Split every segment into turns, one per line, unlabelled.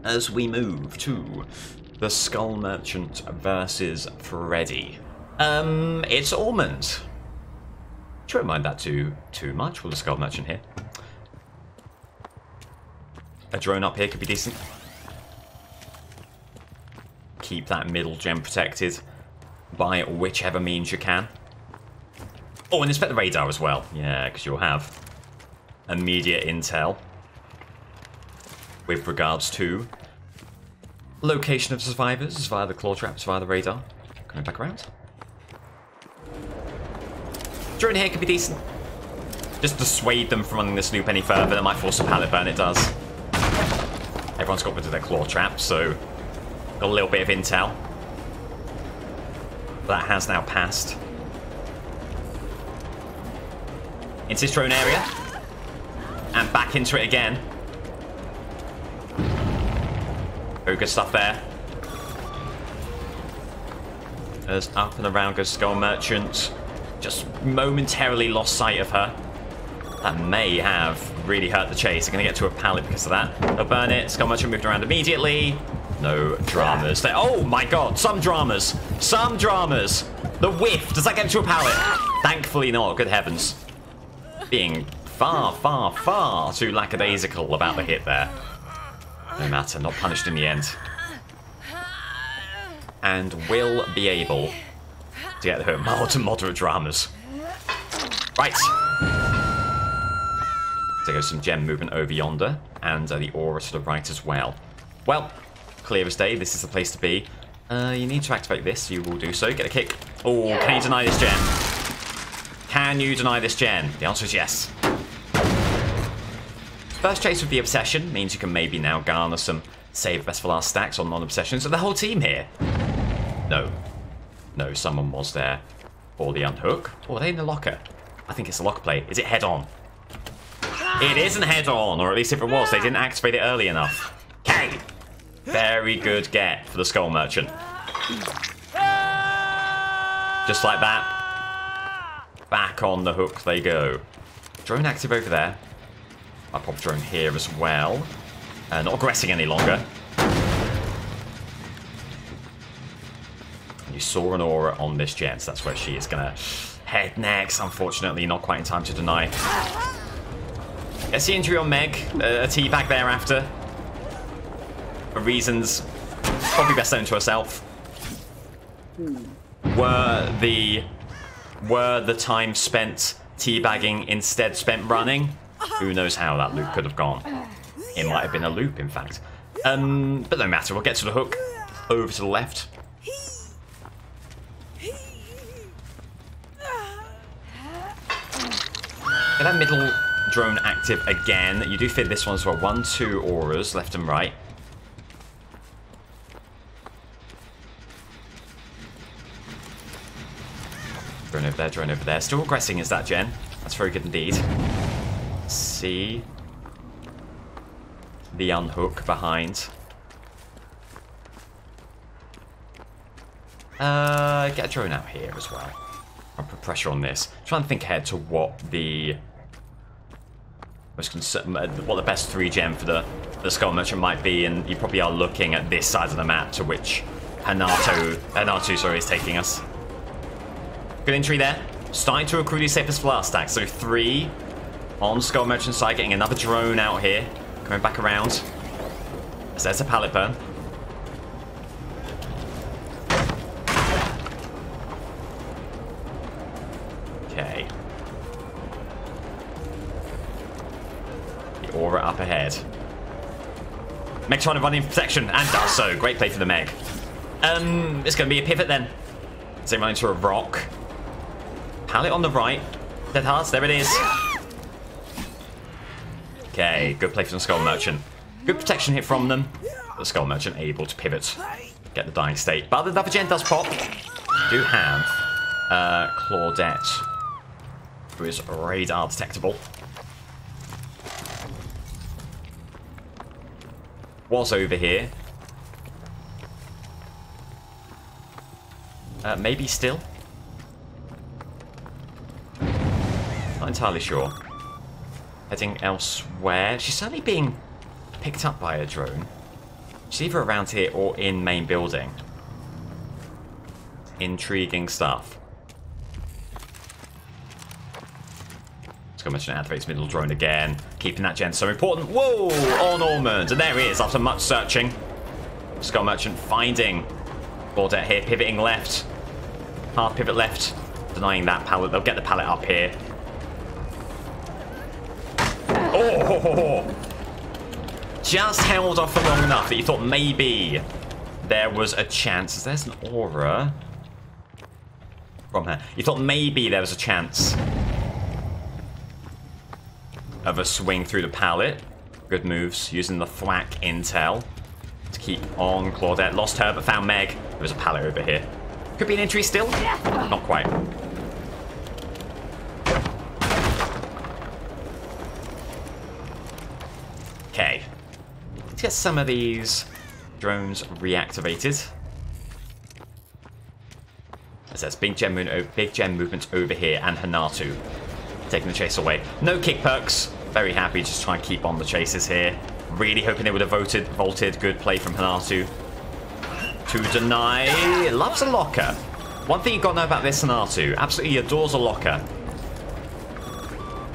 as we move to the Skull Merchant versus Freddy. It's Ormond. Try not mind that too much with the Skull Merchant here. A drone up here could be decent. Keep that middle gem protected by whichever means you can. Oh, and inspect the radar as well. Yeah, because you'll have immediate intel with regards to location of survivors via the claw traps, via the radar. Coming back around. Drone here could be decent. Just dissuade them from running this loop any further. That might force a pallet burn, it does. Everyone's got rid of their claw traps, so got a little bit of intel. That has now passed. Into this drone area. And back into it again. Very good stuff there. As up and around goes Skull Merchant. Just momentarily lost sight of her. That may have really hurt the chase. They're going to get to a pallet because of that. They'll burn it. Skull Merchant moved around immediately. No dramas there. Oh my god, some dramas. Some dramas. The whiff. Does that get to a pallet? Thankfully not. Good heavens. Being far, far, far too lackadaisical about the hit there. No matter, not punished in the end. And will be able to get her mild to moderate dramas. Right. There goes some gem movement over yonder, and the aura to the right as well. Well, clear as day, this is the place to be. You need to activate this, you will do so. Get a kick. Oh, can you deny this gen? Can you deny this gen? The answer is yes. First chase with the obsession means you can maybe now garner some save best for last stacks on non-obsessions. So the whole team here. No. No, someone was there for the unhook. Oh, are they in the locker? I think it's a locker play. Is it head on? It isn't head on, or at least if it was, they didn't activate it early enough. Okay. Very good get for the Skull Merchant. Just like that. Back on the hook they go. Drone active over there. I'll pop drone here as well. Not aggressing any longer. You saw an aura on this gen, so that's where she is going to head next. Unfortunately, not quite in time to deny. Gets the injury on Meg. A teabag thereafter. For reasons probably best known to herself. Were the time spent teabagging instead spent running? Who knows how that loop could have gone. It might have been a loop, in fact. But no matter, we'll get to the hook. Over to the left. Get that middle drone active again. You do fit this one as well. 1, 2 auras, left and right. Drone over there, drone over there. Still aggressing is that gen. That's very good indeed. See the unhook behind. Get a drone out here as well. I'll put pressure on this. Trying to think ahead to what the best 3 gem for the Skull Merchant might be, and you probably are looking at this side of the map to which Hanatu is taking us. Good entry there. Starting to accrue these safest for last stack. So 3 on Skull Merchant side, getting another drone out here. Coming back around. So there's a pallet burn. Okay. The aura up ahead. Meg trying to run in protection, and does so. Great play for the Meg. It's going to be a pivot then. So they run into a rock. Pallet on the right. Dead hearts, there it is. Okay, good play from the Skull Merchant. Good protection hit from them. The Skull Merchant able to pivot. Get the dying state. But the other gen does pop. Do have Claudette, who is radar detectable. Was over here. Maybe still. Not entirely sure. Heading elsewhere. She's certainly being picked up by a drone. She's either around here or in main building. Intriguing stuff. Skull Merchant activates middle drone again. Keeping that gen so important. Whoa! On Ormond. And there he is after much searching. Skull Merchant finding Claudette here. Pivoting left. Hard pivot left. Denying that pallet. They'll get the pallet up here. Oh! Just held off for long enough that you thought maybe there was a chance. There's an aura from her. You thought maybe there was a chance of a swing through the pallet. Good moves using the thwack intel to keep on Claudette. Lost her but found Meg. There was a pallet over here. Could be an entry still. Not quite. Okay. Let's get some of these drones reactivated. It says big gem movement over here, and Hinatu taking the chase away. No kick perks. Very happy, just trying to keep on the chases here. Really hoping they would have vaulted. Good play from Hinatu. To deny. Loves a locker. One thing you've got to know about this Hinatu, absolutely adores a locker.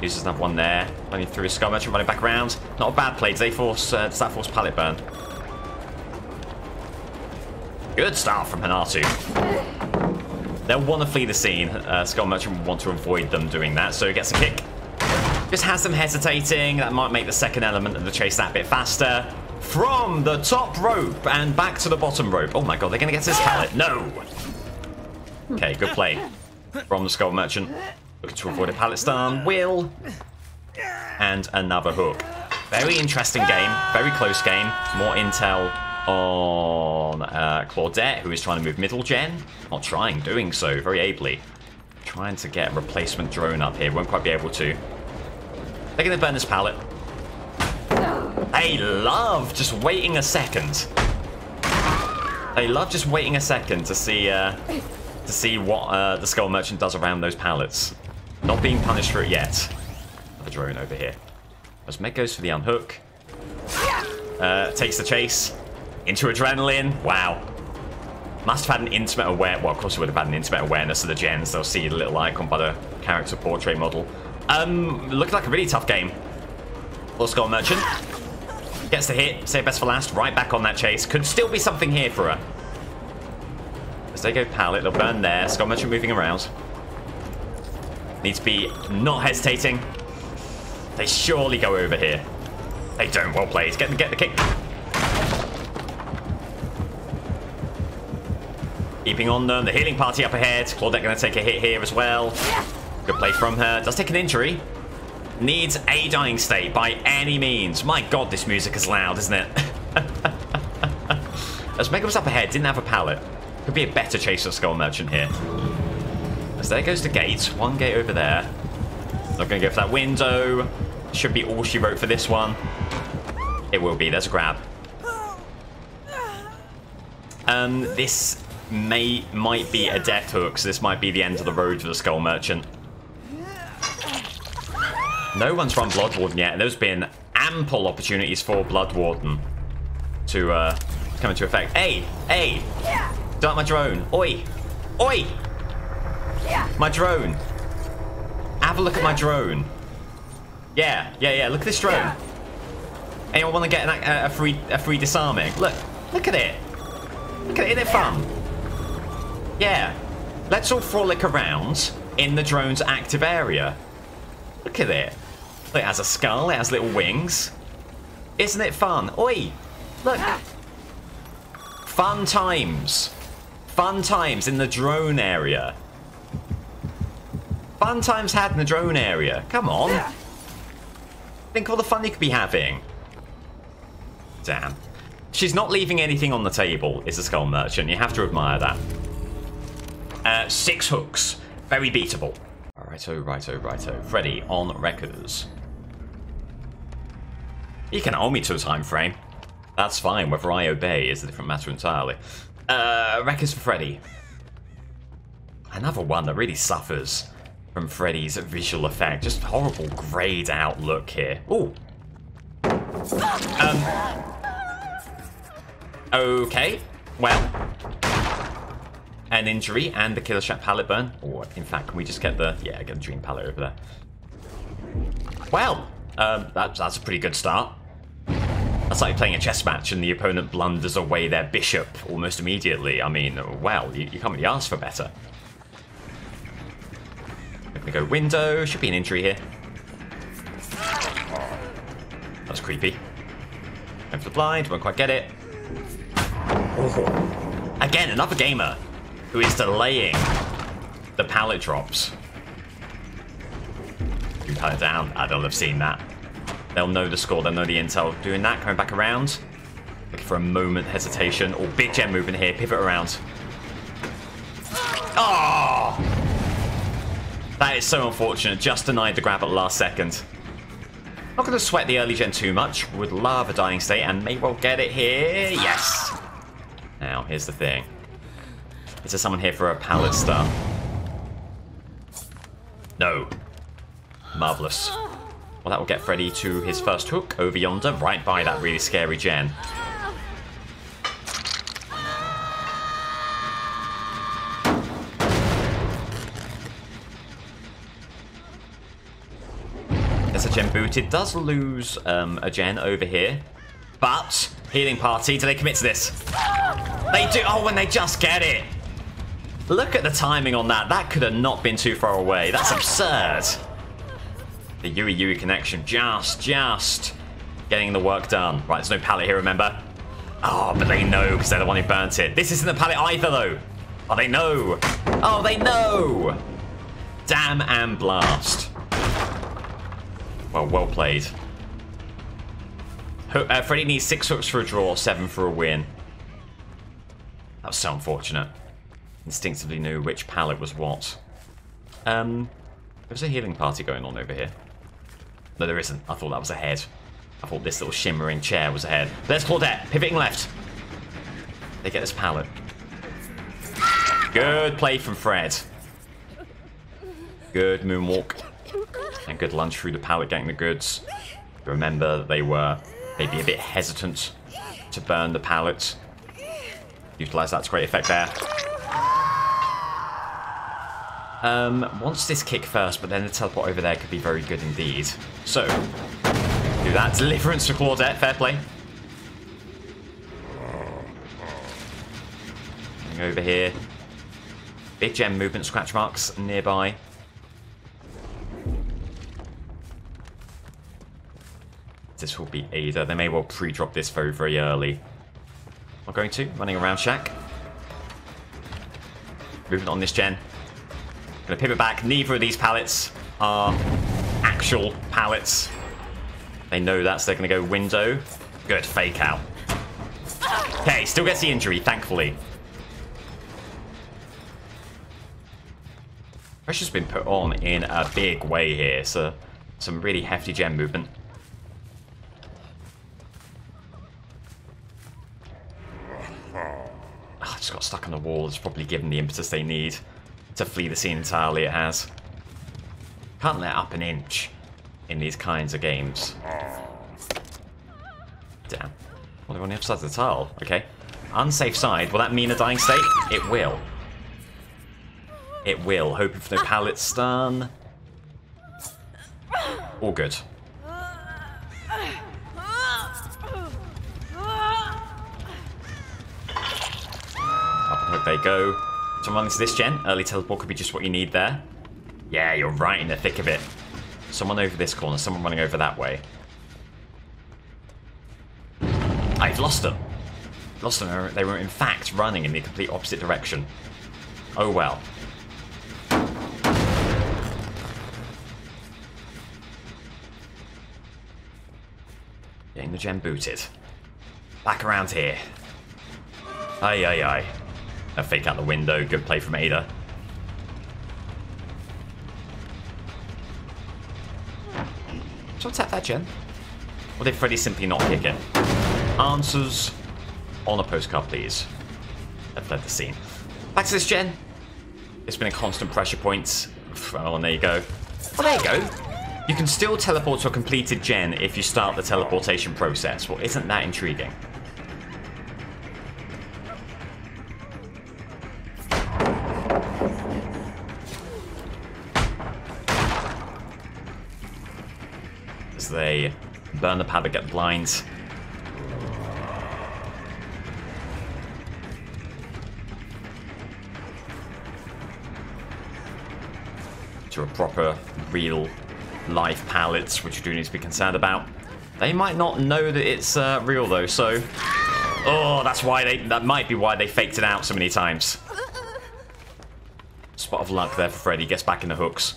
Uses another one there. Running through his Skull Merchant, running back around. Not a bad play. Does that force pallet burn? Good start from Hinatu. They'll want to flee the scene. Skull Merchant will want to avoid them doing that, so he gets a kick. Just has them hesitating. That might make the second element of the chase that bit faster. From the top rope and back to the bottom rope. Oh my god, they're going to get to this pallet. No! Okay, good play from the Skull Merchant. Looking to avoid a pallet stun. Will. And another hook. Very interesting game. Very close game. More intel on Claudette, who is trying to move middle gen. Not trying, doing so very ably. Trying to get a replacement drone up here. Won't quite be able to. They're going to burn this pallet. They love just waiting a second. They love just waiting a second to see what the Skull Merchant does around those pallets. Not being punished for it yet. Another drone over here. As Meg goes for the unhook. Takes the chase. Into adrenaline. Wow. Must have had an intimate awareness. Well, of course it would have had an intimate awareness of the gens. They'll see the little icon by the character portrait model. Looking like a really tough game. Full Skull Merchant. Gets the hit. Save best for last. Right back on that chase. Could still be something here for her. As they go pallet, they'll burn there. Skull Merchant moving around. Needs to be not hesitating. They surely go over here. They don't. Well played. Get the kick. Keeping on them. The healing party up ahead. Claudette going to take a hit here as well. Good play from her. Does take an injury. Needs a dying state by any means. My god, this music is loud, isn't it? As Mega was up ahead, didn't have a pallet. Could be a better chase of Skull Merchant here. As there goes the gate. One gate over there. Not going to go for that window. Should be all she wrote for this one. It will be. There's a grab. This might be a death hook, so this might be the end of the road for the Skull Merchant. No one's run Blood Warden yet, and there's been ample opportunities for Blood Warden to come into effect. Hey! Hey! Don't my drone. Oi! Oi! My drone. Have a look at my drone. Yeah. Look at this drone. Anyone want to get a free disarming? Look at it. Look at it. Isn't it fun? Yeah. Let's all frolic around in the drone's active area. Look at it. Look, it has a skull. It has little wings. Isn't it fun? Oi! Look. Fun times. Fun times in the drone area. Fun times had in the drone area. Come on. Think of all the fun you could be having. Damn. She's not leaving anything on the table, is the Skull Merchant. You have to admire that. 6 hooks. Very beatable. Righto. Freddy on Wreckers. You can hold me to a time frame. That's fine. Whether I obey is a different matter entirely. Wreckers for Freddy. Another one that really suffers from Freddy's visual effect. Just horrible grayed out look here. Ooh. Okay, well, an injury and the killer shot pallet burn. Or in fact, can we just get the get the dream pallet over there? Well, that's a pretty good start. That's like playing a chess match and the opponent blunders away their bishop almost immediately. I mean, well, you can't really ask for better. We're gonna go window. Should be an injury here. That's creepy. Going for the blind. Won't quite get it. Oh. Again, another gamer who is delaying the pallet drops. You pallet down. They'll have seen that. They'll know the score. They'll know the intel. Doing that, coming back around. Looking for a moment hesitation. Oh, big gem movement here. Pivot around. Oh! That is so unfortunate. Just denied the grab at the last second. Not going to sweat the early gen too much. Would love a dying state and may well get it here. Yes! Now, here's the thing. Is there someone here for a pallet star? No. Marvellous. Well, that will get Freddy to his first hook over yonder, right by that really scary gen. There's a gen booted. Does lose a gen over here. But, healing party, do they commit to this? They do! Oh, and they just get it! Look at the timing on that. That could have not been too far away. That's absurd. The Yui connection just getting the work done. Right, there's no pallet here, remember? Oh, but they know because they're the one who burnt it. This isn't a pallet either, though. Oh, they know. Oh, they know. Damn and blast. Well played. Freddy needs 6 hooks for a draw, 7 for a win. That was so unfortunate. Instinctively knew which pallet was what. There's a healing party going on over here. No, there isn't. I thought that was a head. I thought this little shimmering chair was a head. There's Claudette, pivoting left. They get this pallet. Good play from Fred. Good moonwalk. And good lunge through the pallet, getting the goods. Remember that they were maybe a bit hesitant to burn the pallet. Utilize that to great effect there. Wants this kick first, but then the teleport over there could be very good indeed. So, do that. Deliverance for Claudette. Fair play. Going over here. Big gem movement, scratch marks nearby. This will be Ada. They may well pre-drop this very, very early. Not going to. Running around Shack. Movement on this gen. Gonna pivot back. Neither of these pallets are actual pallets. They know that, so they're gonna go window. Good, fake out. Okay, still gets the injury, thankfully. Pressure's been put on in a big way here, so some really hefty gem movement. Oh, just got stuck on the wall. It's probably given the impetus they need to flee the scene entirely. It has. Can't let up an inch in these kinds of games. Damn. Well, they're on the other side of the tile. Okay. Unsafe side. Will that mean a dying state? It will. It will. Hoping for no pallet stun. All good. Up they go. Someone into this gen. Early teleport could be just what you need there. Yeah, you're right in the thick of it. Someone over this corner. Someone running over that way. I've lost them. Lost them. They were in fact running in the complete opposite direction. Oh well. Getting the gem booted. Back around here. Aye, aye, aye. A fake out the window. Good play from Ada. Shall I tap that gen? Or did Freddy simply not pick it? Answers on a postcard, please. I've fled the scene. Back to this gen. It's been a constant pressure point. Oh, and there you go. Oh, there you go. You can still teleport to a completed gen if you start the teleportation process. Well, isn't that intriguing? as they burn the pallet, get blind. To a proper, real life pallet, which you do need to be concerned about. They might not know that it's real though, so... Oh, that might be why they faked it out so many times. Spot of luck there for Freddy, gets back in the hooks.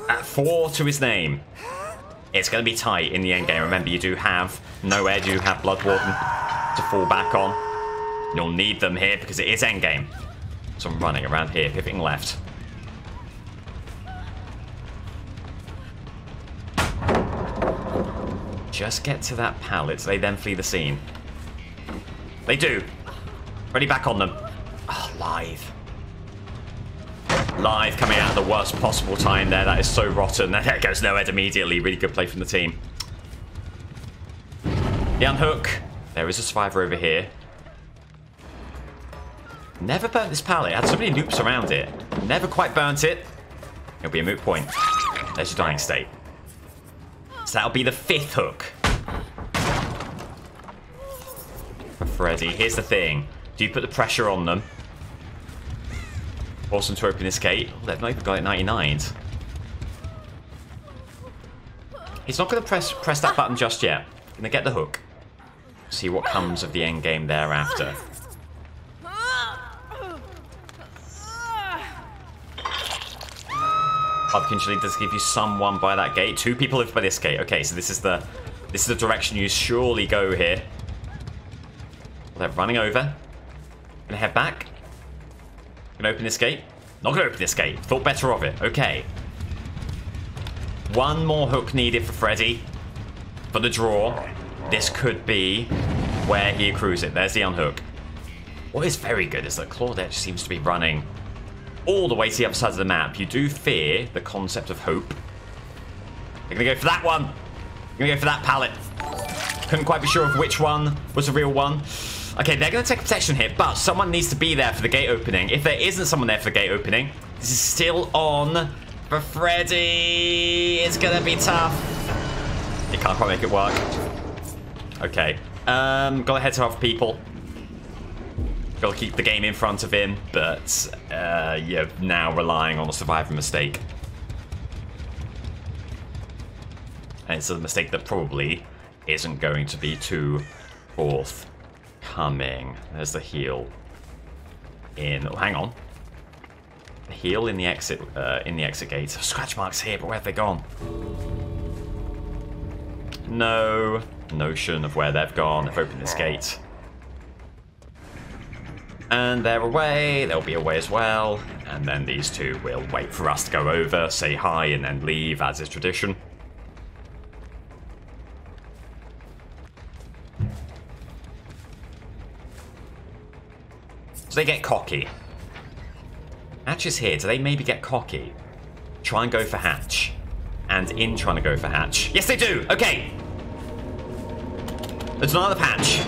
At 4 to his name. It's going to be tight in the endgame. Remember, you do have no edge, you have Blood Warden to fall back on. You'll need them here because it is endgame. So I'm running around here, pivoting left. Just get to that pallet. They then flee the scene. They do. Ready back on them. Oh, live. Live coming out at the worst possible time there. That is so rotten. There goes no head immediately. Really good play from the team. The unhook. There is a survivor over here. Never burnt this pallet. It had so many loops around it. Never quite burnt it. It'll be a moot point. There's your dying state. So that'll be the 5th hook. For Freddy. Here's the thing. Do you put the pressure on them? Force them to open this gate. Oh, they've not even got it 99'd. He's not going to press that button just yet. Going to get the hook. See what comes of the end game thereafter. Potentially does give you someone by that gate. 2 people live by this gate. Okay, so this is the direction you surely go here. Well, they're running over. Gonna head back. Gonna open this gate. Not gonna open this gate. Thought better of it. Okay. 1 more hook needed for Freddy. For the draw. This could be where he accrues it. There's the unhook. What is very good is that Claudette seems to be running all the way to the other side of the map. You do fear the concept of hope. They're gonna go for that one. They're gonna go for that pallet. Couldn't quite be sure of which one was the real one. Okay, they're gonna take a protection hit, but someone needs to be there for the gate opening. If there isn't someone there for the gate opening, this is still on for Freddy. It's gonna be tough. He can't quite make it work. Okay. Gotta head to other people. Gotta keep the game in front of him, but you're now relying on a survivor mistake. And it's a mistake that probably isn't going to be too forthcoming. There's the heal in. Oh, hang on. The heal in the exit gate. Scratch marks here, but where have they gone? No notion of where they've gone. They've opened this gate. And they're away. They'll be away as well. And then these 2 will wait for us to go over, say hi, and then leave, as is tradition. So they get cocky. Hatch is here. Do they maybe get cocky? Try and go for Hatch. And in trying to go for Hatch. Yes, they do! Okay! There's another patch.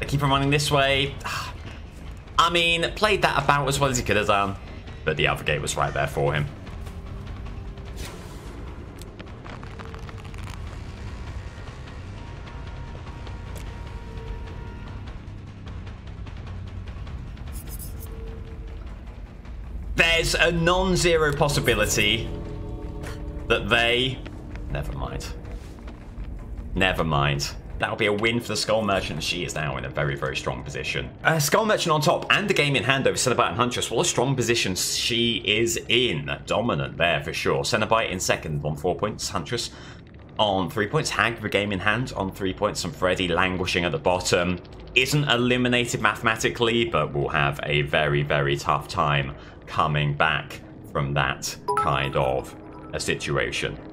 They keep on running this way. I mean, played that about as well as he could have done. But the other gate was right there for him. There's a non-zero possibility that they... Never mind. Never mind. That'll be a win for the Skull Merchant. She is now in a very, very strong position. Skull Merchant on top and the game in hand over Cenobite and Huntress. What a strong position she is in. Dominant there for sure. Cenobite in second on 4 points. Huntress on 3 points. Hag the game in hand on 3 points. And Freddy languishing at the bottom. Isn't eliminated mathematically, but will have a very, very tough time coming back from that kind of a situation.